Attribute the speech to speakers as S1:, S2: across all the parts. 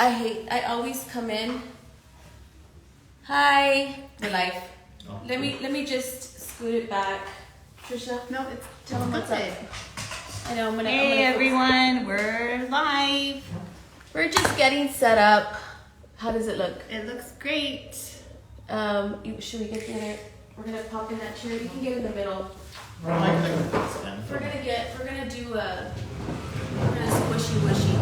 S1: I always come in. Hi, we're live.
S2: Oh,
S1: Let me just scoot it back. Trisha,
S3: No, it's
S1: tell them what's up. I know,
S3: Hey everyone, we're live.
S1: We're just getting set up. How does it look?
S3: It looks great.
S1: Should we get the other? We're gonna pop in that chair. You can get in the middle.
S2: We're
S1: We're gonna do a squishy wishy.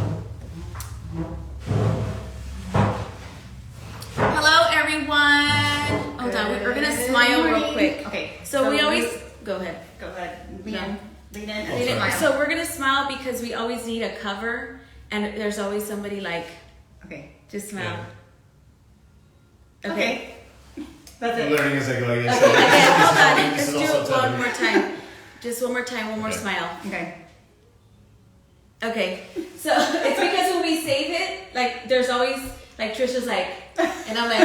S1: Hello everyone. Hold on, we're gonna smile real quick.
S3: Okay.
S1: So we always go ahead.
S3: Go ahead. Lean in.
S1: Lean in.
S3: Smile.
S1: So we're gonna smile because we always need a cover, and there's always somebody like.
S3: Okay.
S1: Just smile.
S3: Okay. That's
S2: I'm
S3: it.
S2: learning as I go, I guess.
S1: Okay, hold on.
S2: This
S1: Let's
S2: is
S1: do
S2: also
S1: it one
S2: time.
S1: more time. Just one more time. One more
S2: Okay.
S1: smile.
S3: Okay.
S1: Okay, so it's because when we save it, like there's always like Trisha's like, and I'm like,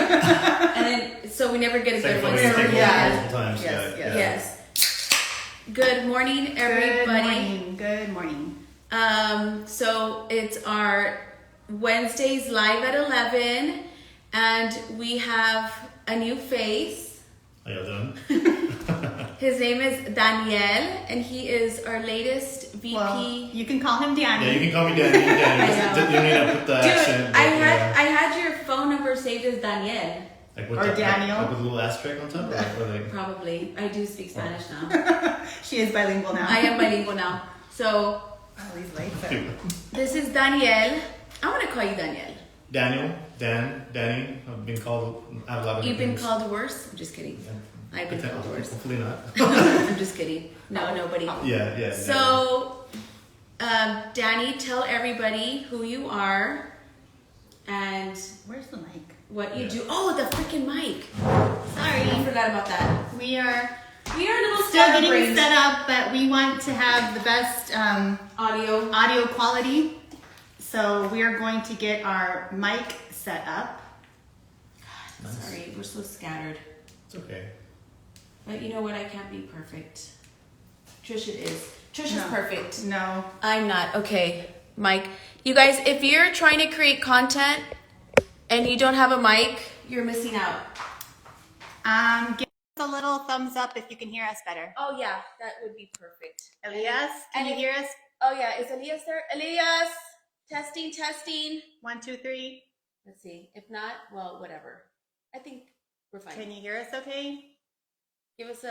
S1: and then so we never get a
S2: It's like
S1: good one.
S2: funny,
S1: So,
S2: you take
S1: yeah.
S2: multiple times.
S3: Yes,
S2: Yeah,
S3: yes.
S1: Yes. Good morning, everybody.
S3: Good morning.
S1: So it's our Wednesdays live at 11, and we have a new face.
S2: How y'all doing?
S1: His name is Daniel, and he is our latest VP.
S3: Well, you can call him Danny.
S2: Yeah, you can call me Danny.
S1: I know.
S2: You don't need to put the
S1: Dude,
S2: accent.
S1: I had your phone number saved as Daniel.
S2: Like with
S3: Or
S2: the,
S3: Daniel.
S2: Like with a little asterisk on top? Or like,
S1: Probably. I do speak Spanish now.
S3: She is bilingual now.
S1: I am bilingual now. So
S3: Oh, these lights are.
S1: this is Daniel. I want to call you Daniel.
S2: Daniel, Danny. I've been called. I have a lot of
S1: You've been
S2: nicknames.
S1: called worse? I'm just kidding. I've been called worse.
S2: Hopefully not.
S1: I'm just kidding. No, nobody.
S2: Yeah.
S1: So, Danny, tell everybody who you are and
S3: Where's the mic?
S1: what you
S2: Yeah.
S1: do. Oh, the freaking mic.
S3: Sorry.
S1: I forgot about that.
S3: We are
S1: We are a little
S3: still getting
S1: scatterbrained.
S3: set up, but we want to have the best
S1: Audio.
S3: quality. So we are going to get our mic set up.
S2: Nice.
S1: Sorry, we're so scattered.
S2: It's okay.
S1: But you know what? I can't be perfect. Trisha is. Trisha's
S3: No.
S1: perfect.
S3: No.
S1: I'm not. Okay, Mike. You guys, if you're trying to create content and you don't have a mic, you're missing out.
S3: Give us a little thumbs up if you can hear us better.
S1: Oh yeah, that would be perfect.
S3: Elias, can you hear us?
S1: Oh yeah, is Elias there? Elias, testing.
S3: 1, 2, 3.
S1: Let's see. If not, well, whatever. I think we're fine.
S3: Can you hear us okay?
S1: Give us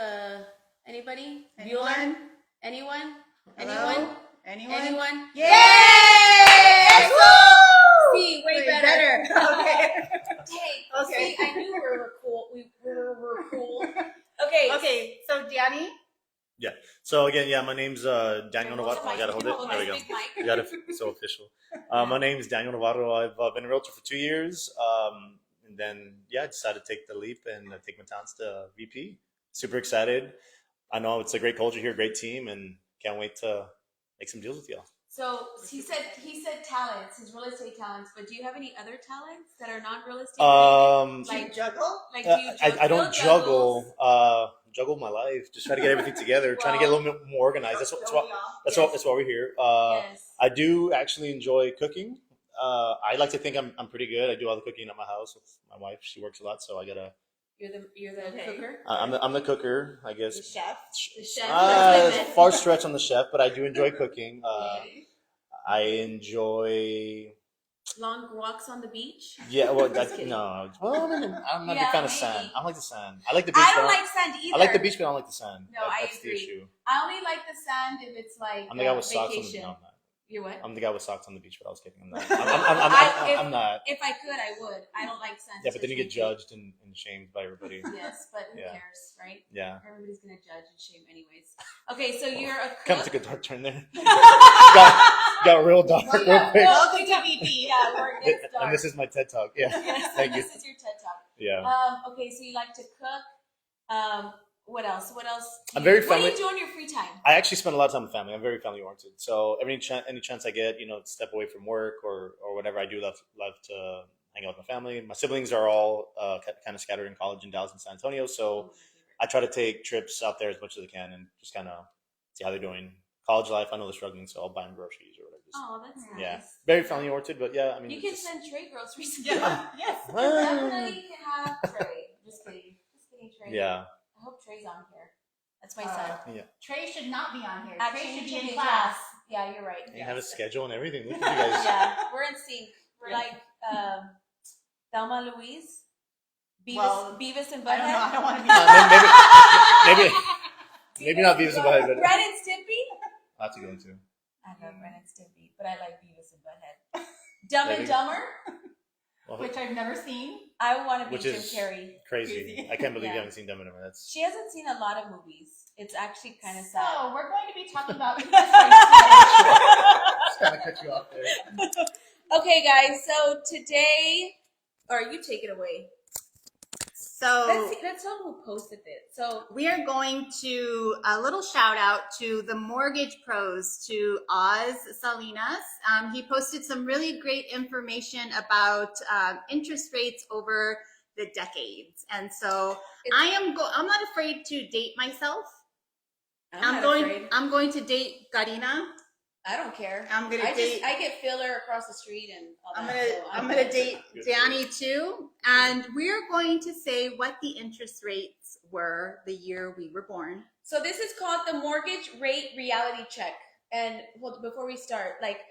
S1: anybody?
S3: Anyone?
S1: Bueller? Anyone?
S3: Hello? Anyone?
S1: Anyone?
S3: Yay!
S1: See, way better.
S3: Okay.
S1: Hey,
S3: Okay.
S1: see, I knew we were cool. We were cool. Okay.
S3: Okay, so Danny?
S2: So again, yeah, my name's Daniel
S1: Hold
S2: Navarro.
S1: the
S2: I
S1: mic.
S2: gotta hold
S1: You
S2: it.
S1: can
S2: There we go.
S1: this big mic.
S2: You got it so official. My name's Daniel Navarro. I've been a realtor for 2 years. And then, I decided to take the leap and take my talents to VP. Super excited. I know it's a great culture here, great team, and can't wait to make some deals with y'all.
S1: So he said talents, his real estate talents. But do you have any other talents that are not real estate?
S3: Do you juggle?
S1: Like do you
S2: I don't
S1: Bill
S2: juggle.
S1: juggles?
S2: Juggle my life. Just try to get everything together. Trying to get a little bit more organized. That's why we're here.
S1: Yes.
S2: I do actually enjoy cooking. I like to think I'm pretty good. I do all the cooking at my house with my wife. She works a lot, so I gotta.
S1: You're the
S3: Okay.
S1: cooker.
S2: I'm the cooker, I guess.
S3: The chef?
S1: The chef.
S2: It's a far stretch on the chef, but I do enjoy cooking. I enjoy.
S1: Long walks on the beach.
S2: Yeah, well,
S1: Just kidding.
S2: no. Well, I'm not a
S1: Yeah,
S2: big fan of
S1: maybe.
S2: sand. I like the sand. I like the beach.
S1: I
S2: but
S1: don't like sand either.
S2: I like the beach, but I don't like the sand.
S1: No, I
S2: That's
S1: agree.
S2: the issue.
S1: I only like the sand if it's like
S2: I'm the guy with socks on the beach.
S1: vacation.
S2: No, I'm not.
S1: You're what?
S2: I'm the guy with socks on the beach, but I was kidding. I'm not.
S1: If-
S2: I'm not.
S1: If I could, I would. I don't like sand.
S2: Yeah, but then you get
S1: especially-
S2: judged and shamed by everybody.
S1: Yes, but who
S2: Yeah.
S1: cares, right?
S2: Yeah.
S1: Everybody's gonna judge and shame anyways. Okay, so you're a
S2: Kind of
S1: cook.
S2: took a dark turn there. got real dark real quick.
S3: Welcome to VP.
S1: Yeah, it's dark.
S2: And this is my TED Talk. Yeah.
S1: Yes,
S2: Thank you.
S1: This is your TED Talk.
S2: Yeah.
S1: Okay, so you like to cook. What else? What else?
S2: I'm very
S1: What do
S2: family-
S1: you do on your free time?
S2: I actually spend a lot of time with family. I'm very family oriented. So any chance I get, step away from work or whatever, I do love to hang out with my family. My siblings are all kind of scattered in college in Dallas and San Antonio. So I try to take trips out there as much as I can and just kind of see how they're doing. college life. I know they're struggling, so I'll buy them groceries or whatever.
S1: Oh, that's nice.
S2: Yeah, very family oriented, but yeah, I mean,
S1: You can send Trey groceries.
S3: Yeah. Yes.
S1: Definitely can have Trey. Just kidding. Just kidding, Trey.
S2: yeah,
S1: I hope Trey's on here. That's my son.
S2: yeah.
S3: Trey should not be on here.
S1: Actually,
S3: Trey should be
S1: he
S3: in class.
S1: Yeah, you're right.
S2: You have a schedule and everything. Look at you guys.
S1: Yeah, we're in sync. We're like Thelma and Louise, Beavis and
S3: I don't know.
S1: Butthead.
S3: I don't want to be.
S2: Maybe not Beavis and Butthead, but
S1: Ren and Stimpy.
S2: I'll have to go into.
S1: I love Ren and Stimpy, but I like Beavis and Butthead. Dumb and Dumber,
S3: Which I've never seen.
S1: I want to be
S2: Which
S1: Jim
S2: is
S1: Carrey.
S2: Crazy. I can't believe
S1: Yeah.
S2: you haven't seen Dumb and Dumber. That's
S1: She hasn't seen a lot of movies. It's actually kind of
S3: So
S1: sad.
S3: we're going to be talking about.
S2: just kind of cut you off there.
S1: Okay, guys. So today, or you take it away.
S3: So
S1: Let's talk who posted it. So
S3: we are going to a little shout out to the Mortgage Pros, to Oz Salinas. He posted some really great information about interest rates over the decades, and so I'm not afraid to date myself. I'm going to date Karina.
S1: I don't care.
S3: I'm gonna date.
S1: I get filler across the street and all that.
S3: I'm gonna date Danny too, and we're going to say what the interest rates were the year we were born.
S1: So this is called the mortgage rate reality check. And well, before we start, like,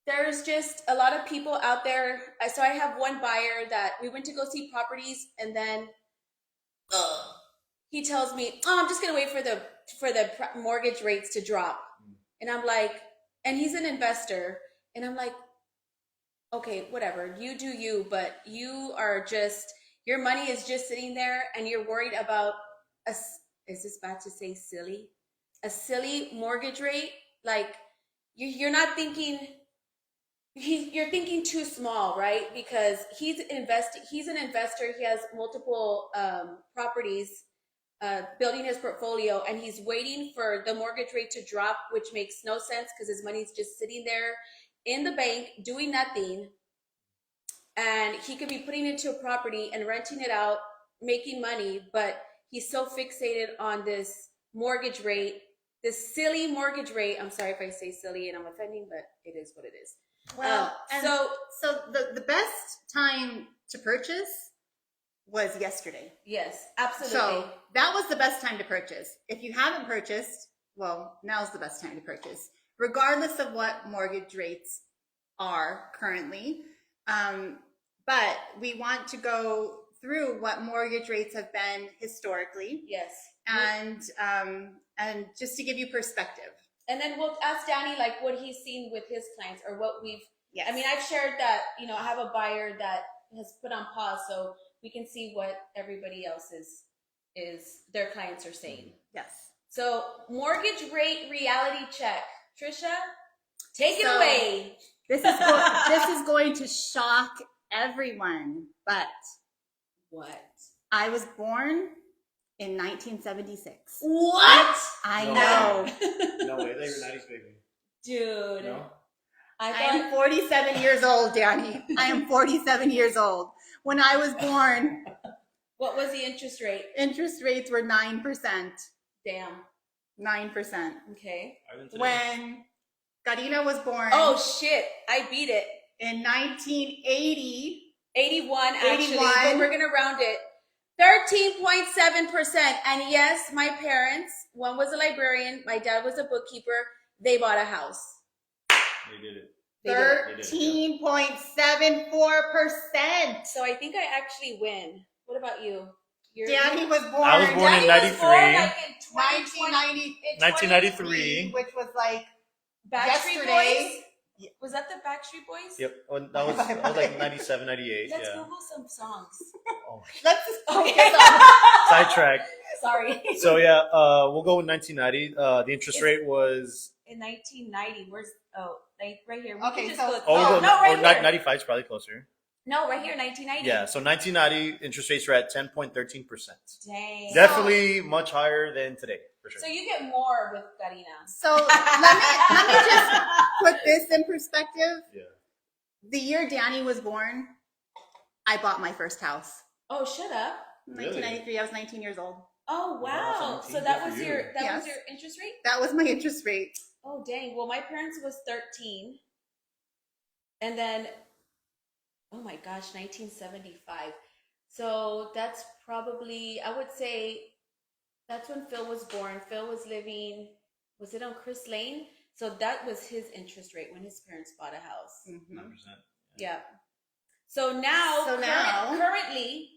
S1: there's just a lot of people out there. So I have one buyer that we went to go see properties, and then he tells me, "Oh, I'm just gonna wait for the mortgage rates to drop," and I'm like. And he's an investor. And I'm like, okay, whatever. You do you, but you are just, your money is just sitting there and you're worried about, is this bad to say silly? A silly mortgage rate? Like, you're not thinking, you're thinking too small, right? Because he's an investor. He has multiple properties. Building his portfolio, and he's waiting for the mortgage rate to drop, which makes no sense because his money's just sitting there in the bank doing nothing, and he could be putting it into a property and renting it out, making money, but he's so fixated on this mortgage rate, this silly mortgage rate. I'm sorry if I say silly and I'm offending, but it is what it is.
S3: Well, so the best time to purchase was yesterday.
S1: Yes, absolutely.
S3: So that was the best time to purchase. If you haven't purchased, well, now's the best time to purchase, regardless of what mortgage rates are currently. But we want to go through what mortgage rates have been historically.
S1: Yes.
S3: And just to give you perspective.
S1: And then we'll ask Danny like what he's seen with his clients or what we've.
S3: Yes.
S1: I mean, I've shared that, I have a buyer that has put on pause, so we can see what everybody else is their clients are saying.
S3: Yes.
S1: So mortgage rate reality check. Trisha, take it away.
S3: This is going to shock everyone, but
S1: what?
S3: I was born in 1976.
S1: What?
S3: I know.
S2: No way, they were 90s baby.
S1: Dude.
S2: No?
S3: I am 47 years old, Danny. I am 47 years old. When I was born,
S1: what was the interest rate?
S3: Interest rates were 9%.
S1: Damn.
S3: 9%.
S1: Okay.
S3: When Karina was born.
S1: Oh shit! I beat it.
S3: In 1980.
S1: 81 actually, but we're gonna round it. 13.7%. And yes, my parents, one was a librarian, my dad was a bookkeeper. They bought a house.
S2: They did it.
S3: 13.74%.
S1: So I think I actually win. What about you?
S3: Danny was born.
S2: I was born in 93.
S1: Like in
S2: 1993.
S3: Which was like
S1: Backstreet Boys? Was that the Backstreet Boys?
S2: Yep. That was like 97, 98.
S1: Let's
S2: yeah.
S1: Google some songs.
S2: Oh
S3: Let's just
S1: Okay.
S2: Sidetrack.
S1: Sorry.
S2: So yeah, we'll go with 1990. The interest rate was
S1: in 1990. Where's right here.
S3: Okay, so
S1: right here.
S2: 95 is probably closer.
S1: No, right here, 1990.
S2: Yeah, so 1990 interest rates are at 10.13%.
S1: Dang.
S2: Definitely much higher than today, for sure.
S1: So you get more with Karina.
S3: So let me just put this in perspective.
S2: Yeah.
S3: The year Danny was born, I bought my first house.
S1: Oh, shut up.
S3: 1993. I was 19 years old.
S1: Oh wow! So that was your was your interest rate.
S3: That was my interest rate.
S1: oh dang. Well, my parents was 13. And then, oh my gosh, 1975. So that's probably, I would say, that's when Phil was born. Phil was living, was it on Chris Lane? So that was his interest rate when his parents bought a house.
S2: 100%.
S1: Yeah. So now,
S3: So now-
S1: currently,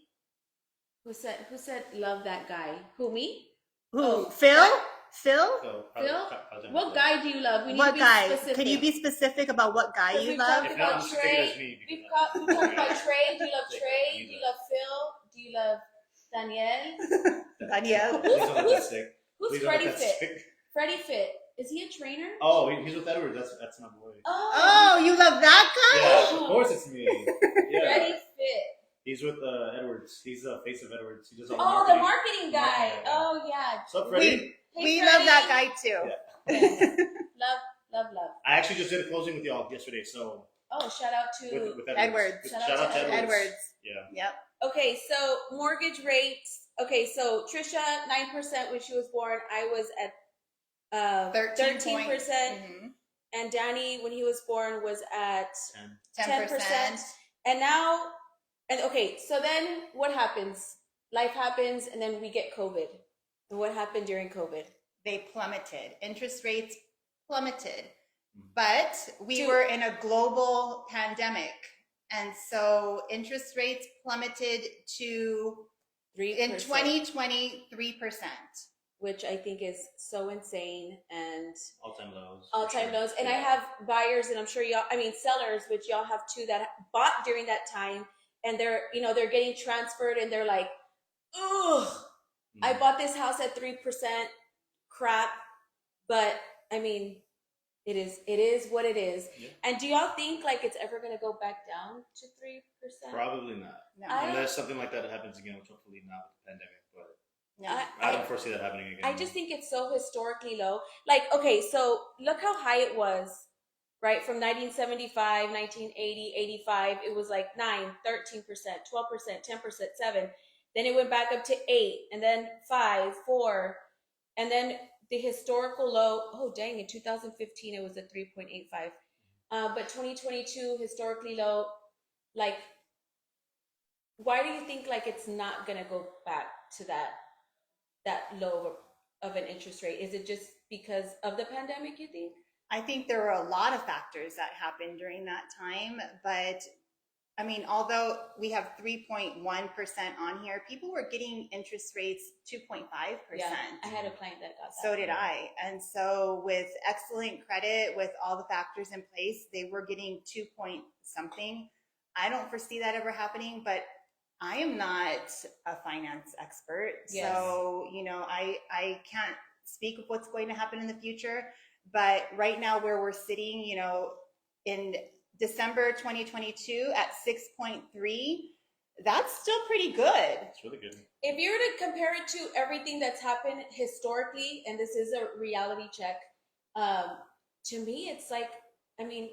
S1: who said love that guy? Who, me?
S3: Who?
S1: Oh,
S3: Phil?
S1: that-
S3: Phil?
S2: So,
S1: Phil?
S2: how's
S1: What guy do you love? We need
S3: What
S1: to be
S3: guy?
S1: specific.
S3: Can you be specific about what guy
S1: Because
S3: you
S1: we've
S3: love?
S1: talked
S2: If not,
S1: about
S2: just take it as
S1: Trey.
S2: me,
S1: We've
S2: because
S1: talked about Trey. Do you love
S2: Take it.
S1: Trey?
S2: Use
S1: Do you
S2: that.
S1: love Phil? Do you love Danielle?
S3: Danielle.
S2: Please don't let that stick.
S1: Who's
S2: Please don't let
S1: Freddie
S2: that
S1: Fit?
S2: stick.
S1: Freddie Fit. Is he a trainer?
S2: Oh, he's with Edward. That's my boy.
S3: Oh, you love that guy?
S2: Yeah, of course it's me. Yeah.
S1: Freddie Fit.
S2: He's with Edwards. He's the face of Edwards. He does all the
S1: Oh,
S2: marketing.
S1: the marketing guy.
S2: Marketing guy.
S1: Oh yeah.
S2: What's up, Freddie?
S1: Hey,
S3: We
S1: Freddie.
S3: love that guy too.
S1: Yes. Love.
S2: I actually just did a closing with y'all yesterday, so
S1: Oh, shout out to.
S2: with
S3: Edwards.
S2: Shout out to Edwards.
S3: Edwards.
S2: Yeah.
S3: Yep.
S1: Okay, so mortgage rates. Okay, so Trisha 9% when she was born. I was at 13%,
S3: Mhm.
S1: and Danny when he was born was at
S2: 10.
S1: 10%. And now, and okay, so then what happens? Life happens, and then we get COVID. And what happened during COVID?
S3: They plummeted. Interest rates plummeted. But we
S1: To-
S3: were in a global pandemic. And so interest rates plummeted to,
S1: 3%,
S3: in 2020, 3%.
S1: which I think is so insane and
S2: All-time lows.
S1: all-time
S2: For sure.
S1: lows. And I
S2: Yeah.
S1: have buyers, and I'm sure y'all, I mean sellers, which y'all have too, that bought during that time, and they're getting transferred, and they're like, ugh, I bought this house at 3%, crap. But I mean, it is what it is.
S2: Yeah.
S1: And do y'all think like it's ever gonna go back down to 3%?
S2: Probably not.
S3: No.
S1: I don't-
S2: Unless something like that happens again, which hopefully not with the pandemic. But
S3: no.
S2: I don't foresee that happening again.
S1: I just think it's so historically low. Like, okay, so look how high it was, right? From 1975, 1980, 85, it was like 9, 13%, 12%, 10%, 7. Then it went back up to 8, and then 5, 4, and then the historical low, oh dang, in 2015 it was at 3.85. But 2022 historically low. Like, why do you think like it's not gonna go back to that low of an interest rate? Is it just because of the pandemic, you think?
S3: I think there were a lot of factors that happened during that time, but I mean, although we have 3.1% on here, people were getting interest rates 2.5%.
S1: Yeah, I had a client that got that.
S3: So did I. And so with excellent credit, with all the factors in place, they were getting 2 point something. I don't foresee that ever happening, but I am not a finance expert.
S1: Yes.
S3: So, I can't speak of what's going to happen in the future. But right now where we're sitting, in December 2022 at 6.3, that's still pretty good.
S2: It's really good.
S1: If you were to compare it to everything that's happened historically, and this is a reality check, to me, it's like, I mean,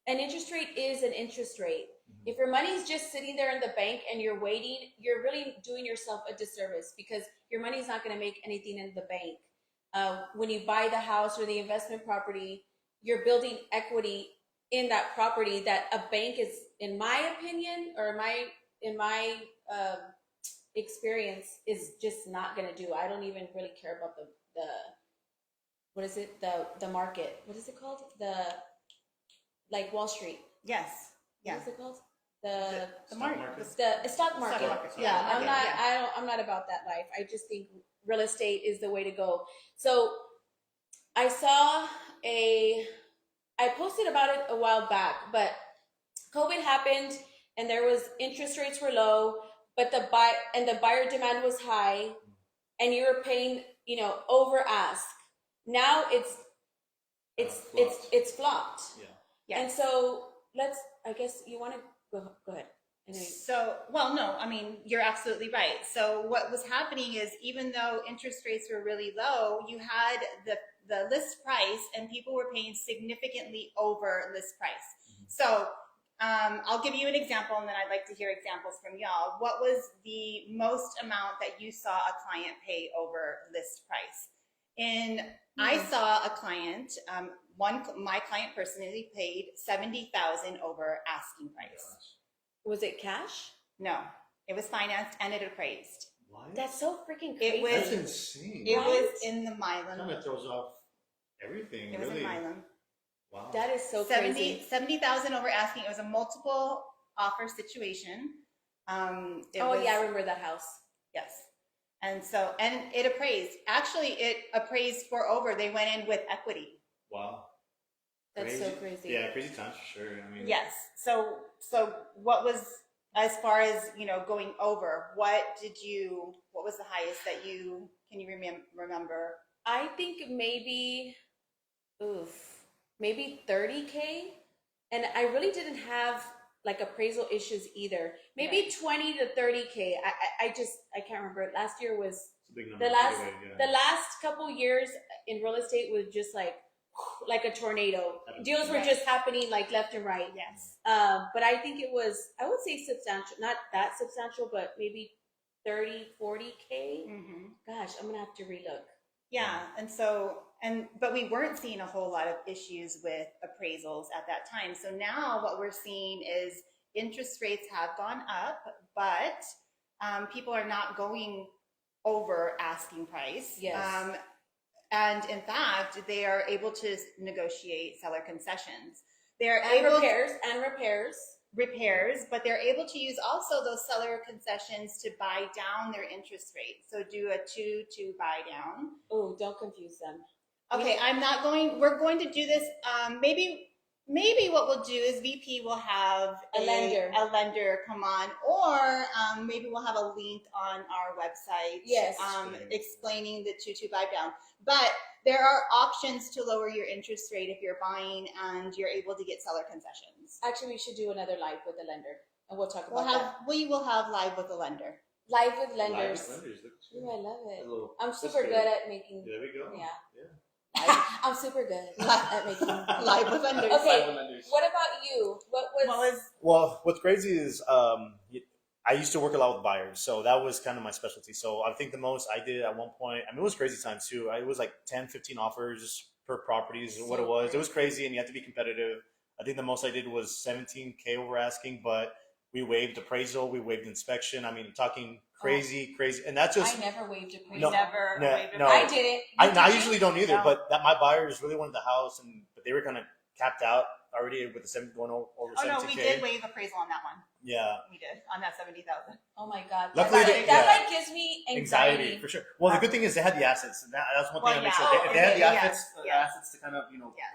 S1: an interest rate is an interest rate. If your money's just sitting there in the bank and you're waiting, you're really doing yourself a disservice, because your money's not going to make anything in the bank. When you buy the house or the investment property, you're building equity in that property that a bank is, in my opinion, or in my experience, is just not going to do. I don't even really care about the what is it, the market, what is it called, like Wall Street.
S3: Yes. Yeah.
S1: What is it called? The
S3: The market.
S1: stock market.
S3: market.
S1: Yeah,
S3: Stock
S1: I'm
S3: market,
S1: not.
S3: yeah.
S1: I'm not about that life. I just think real estate is the way to go. So I saw I posted about it a while back, but COVID happened and there was interest rates were low, but the buyer demand was high, and you were paying over ask. Now it's flopped.
S2: Yeah.
S3: Yes.
S1: And so I guess you want to go ahead. Anyway.
S3: So, well, no, I mean, you're absolutely right. So what was happening is, even though interest rates were really low, you had the list price, and people were paying significantly over list price. So I'll give you an example, and then I'd like to hear examples from y'all. What was the most amount that you saw a client pay over list price? In I saw a client, my client personally paid $70,000 over asking price.
S1: Was it cash?
S3: No, it was financed and it appraised.
S2: What?
S1: That's so freaking crazy.
S3: It was
S2: That's insane.
S3: It
S1: Right?
S3: was in the Milan.
S2: Kind of throws off everything.
S3: It was
S2: really.
S3: in Milan.
S2: Wow.
S1: That is so crazy.
S3: 70,000 over asking. It was a multiple offer situation.
S1: I remember that house.
S3: Yes. And it appraised. Actually, it appraised for over. They went in with equity.
S2: Wow.
S1: That's so crazy.
S2: Yeah, crazy times for sure. I mean,
S3: Yes. So what was, as far as, going over, what was the highest that can you remember?
S1: I think maybe 30K. And I really didn't have like appraisal issues either. Maybe 20 to 30K. I can't remember. Last year was
S2: it's a big number.
S1: the last
S2: Anyway, yeah.
S1: the last couple years in real estate was just like a tornado. Deals were just happening like left and right.
S3: Yes.
S1: But I think it was, I would say substantial, not that substantial, but maybe 30, 40K.
S3: Mm-hmm.
S1: Gosh, I'm gonna have to relook.
S3: Yeah, but we weren't seeing a whole lot of issues with appraisals at that time. So now what we're seeing is interest rates have gone up, but people are not going over asking price.
S1: Yes.
S3: And in fact, they are able to negotiate seller concessions. They're
S1: And
S3: able
S1: repairs.
S3: but they're able to use also those seller concessions to buy down their interest rate. So do a 2-2 buy down.
S1: Oh, don't confuse them.
S3: Okay, we're going to do this. Maybe what we'll do is VP will have
S1: A lender
S3: come on, or maybe we'll have a link on our website.
S1: Yes.
S3: Explaining the 2-2 buy down. But there are options to lower your interest rate if you're buying and you're able to get seller concessions.
S1: Actually, we should do another live with the lender, and we'll talk about that.
S3: We will have live with the lender.
S1: Live with lenders.
S2: Live with lenders.
S1: Ooh, I love it.
S2: A
S1: I'm super good at making.
S2: There we go.
S1: Yeah. I'm super good at making
S3: live with lenders.
S1: Okay.
S2: Live with lenders.
S1: What about you? What was?
S2: Well, what's crazy is I used to work a lot with buyers, so that was kind of my specialty. So I think the most I did at one point, I mean, it was crazy times too. It was like 10, 15 offers per property is what it was. It was crazy, and you had to be competitive. I think the most I did was 17K over asking, but we waived appraisal, we waived inspection. I mean, talking crazy, and that's just.
S1: I never waived appraisal.
S2: No,
S3: waived
S2: no.
S1: I didn't.
S2: I usually don't either,
S3: No.
S2: but my buyers really wanted the house, but they were kind of capped out already with the going over
S3: Oh
S2: 17K.
S3: no, we did waive appraisal on that one.
S2: Yeah.
S3: We did on that 70,000.
S1: Oh my god.
S2: Luckily,
S1: that gives me anxiety.
S2: For sure. Well, the good thing is they had the assets, and that's one thing I make sure.
S3: Oh,
S2: If they had the
S3: yes,
S2: assets to kind of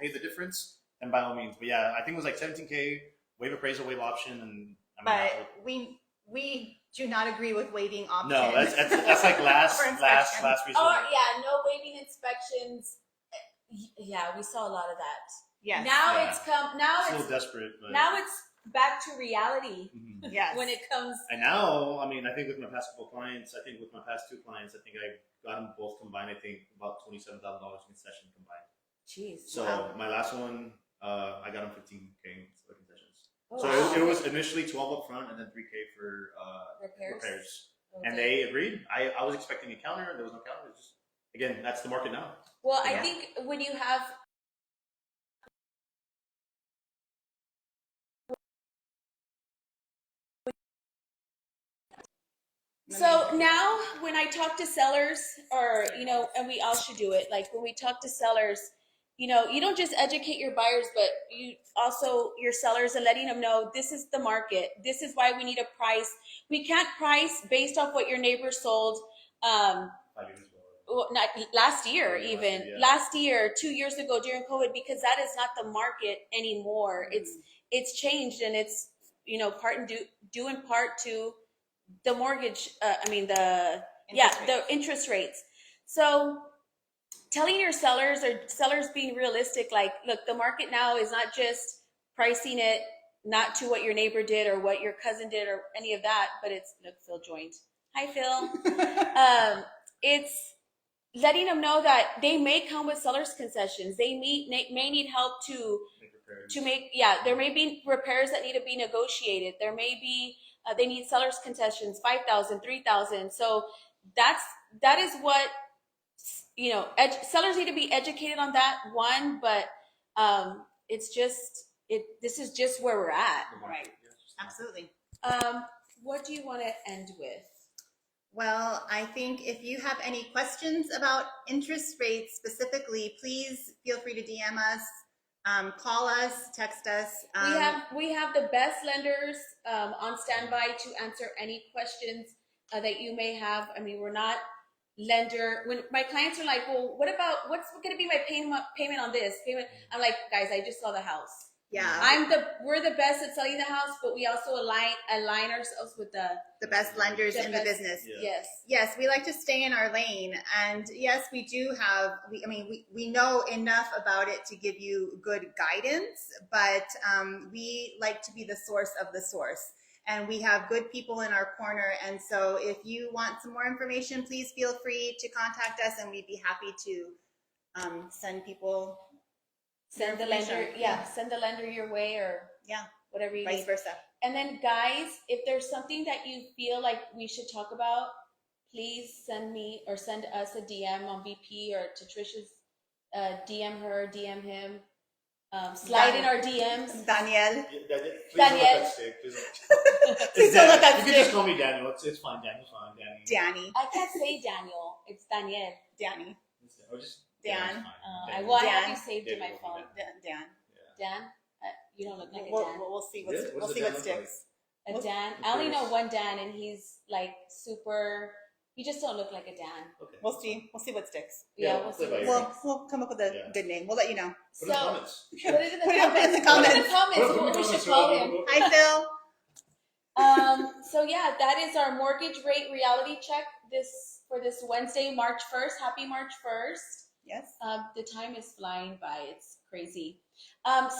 S2: pay the difference, then by all means. But yeah, I think it was like 17K, waive appraisal, waive option, and
S3: But we do not agree with waiving options.
S2: no, that's like last
S3: For inspection.
S2: resort.
S1: Oh yeah, no waiving inspections. Yeah, we saw a lot of that.
S3: Yes.
S2: Yeah.
S1: It's a
S2: little desperate, but
S1: now it's back to reality
S2: Mhm.
S3: Yes.
S1: when it comes.
S2: And now, I mean, I think with my past couple clients, I think with my past two clients, I think I got them both combined. I think about $27,000 concession combined.
S1: Jeez.
S2: So
S3: Wow.
S2: my last one, I got them 15K for concessions.
S1: Oh,
S2: So
S1: wow.
S2: it was initially 12 up front and then 3K for repairs.
S1: Okay.
S2: And they agreed. I was expecting a counter. There was no counter. It's just, again, that's the market now.
S1: Well, I
S2: Yeah.
S1: think when you have. So now when I talk to sellers, or, and we all should do it, like when we talk to sellers, you don't just educate your buyers, but you also your sellers, and letting them know this is the market. This is why we need a price. We can't price based off what your neighbor sold.
S2: 5 years ago.
S1: Well, not last year,
S2: Yeah,
S1: even
S2: yeah.
S1: last year, 2 years ago during COVID, because that is not the market anymore. It's changed, and it's due in part to the mortgage. The interest rates. So telling your sellers, or sellers being realistic, like, look, the market now is not just pricing it not to what your neighbor did or what your cousin did or any of that, but it's, look, Phil joined. Hi, Phil. It's letting them know that they may come with seller's concessions. They may need help to make, there may be repairs that need to be negotiated. There may be, they need seller's concessions, 5,000, 3,000. So that is what you know, sellers need to be educated on that one, but it's just this is just where we're at.
S3: Right. Absolutely.
S1: What do you want to end with?
S3: Well, I think if you have any questions about interest rates specifically, please feel free to DM us, call us, text us.
S1: We have the best lenders on standby to answer any questions that you may have. I mean, we're not lender. When my clients are like, "Well, what's going to be my payment on this payment?" I'm like, "Guys, I just saw the house.
S3: Yeah.
S1: We're the best at selling the house, but we also align ourselves with the
S3: best lenders in the business.
S1: Yeah.
S3: Yes, we like to stay in our lane, and yes, we do have. We know enough about it to give you good guidance, but we like to be the source of the source, and we have good people in our corner. And so, if you want some more information, please feel free to contact us, and we'd be happy to send people.
S1: Send the lender your way, or whatever you
S3: vice
S1: need.
S3: versa.
S1: And then, guys, if there's something that you feel like we should talk about, please send me or send us a DM on VP or to Trisha's. DM her, DM him. Slide in our DMs.
S3: Danielle.
S2: Danielle.
S3: Please don't look at
S2: You can just call me Daniel. It's fine. Daniel's fine.
S3: Danny.
S1: I can't say Daniel. It's Danielle.
S3: Danny.
S2: Or just
S3: Dan.
S1: I have you saved in my phone.
S3: Dan.
S1: Dan? You don't look like a Dan.
S3: We'll see what sticks.
S1: A Dan? I only know one Dan, and he's like super. You just don't look like a Dan.
S2: Okay.
S3: We'll see what sticks.
S1: Yeah, we'll see.
S3: We'll come up with a good name. We'll let you know.
S2: Put it in the comments.
S1: Put it in the comments. We should call him.
S3: Hi, Phil.
S1: So yeah, that is our mortgage rate reality check for this Wednesday, March 1st. Happy March 1st.
S3: Yes.
S1: The time is flying by. It's crazy.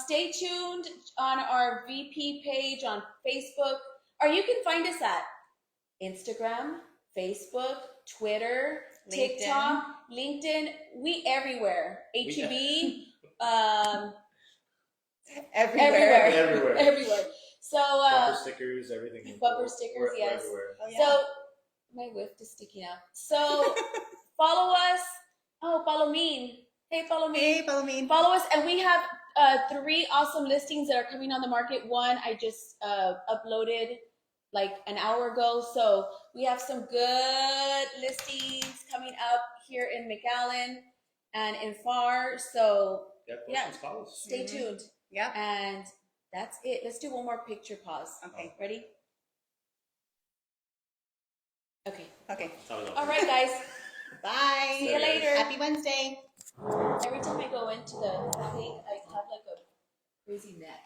S1: Stay tuned on our VP page on Facebook, or you can find us at Instagram, Facebook, Twitter,
S3: LinkedIn.
S1: TikTok, LinkedIn. We everywhere. HEB. Everywhere. So
S2: bumper stickers, everything.
S1: Bumper stickers, yes.
S2: Everywhere.
S3: Oh, yeah.
S1: So my whip is sticking out. So follow us. Oh, follow me. Hey, follow me.
S3: Hey, follow me.
S1: Follow us, and we have 3 awesome listings that are coming on the market. One I just uploaded like an hour ago. So we have some good listings coming up here in McAllen and in FAR. So stay tuned.
S3: Yeah.
S1: And that's it. Let's do one more picture pause.
S3: Okay.
S1: Ready? Okay.
S3: All
S1: right, guys.
S3: Bye.
S1: See you later.
S3: Happy Wednesday.
S1: Every time I go into the thing, I have like a crazy neck.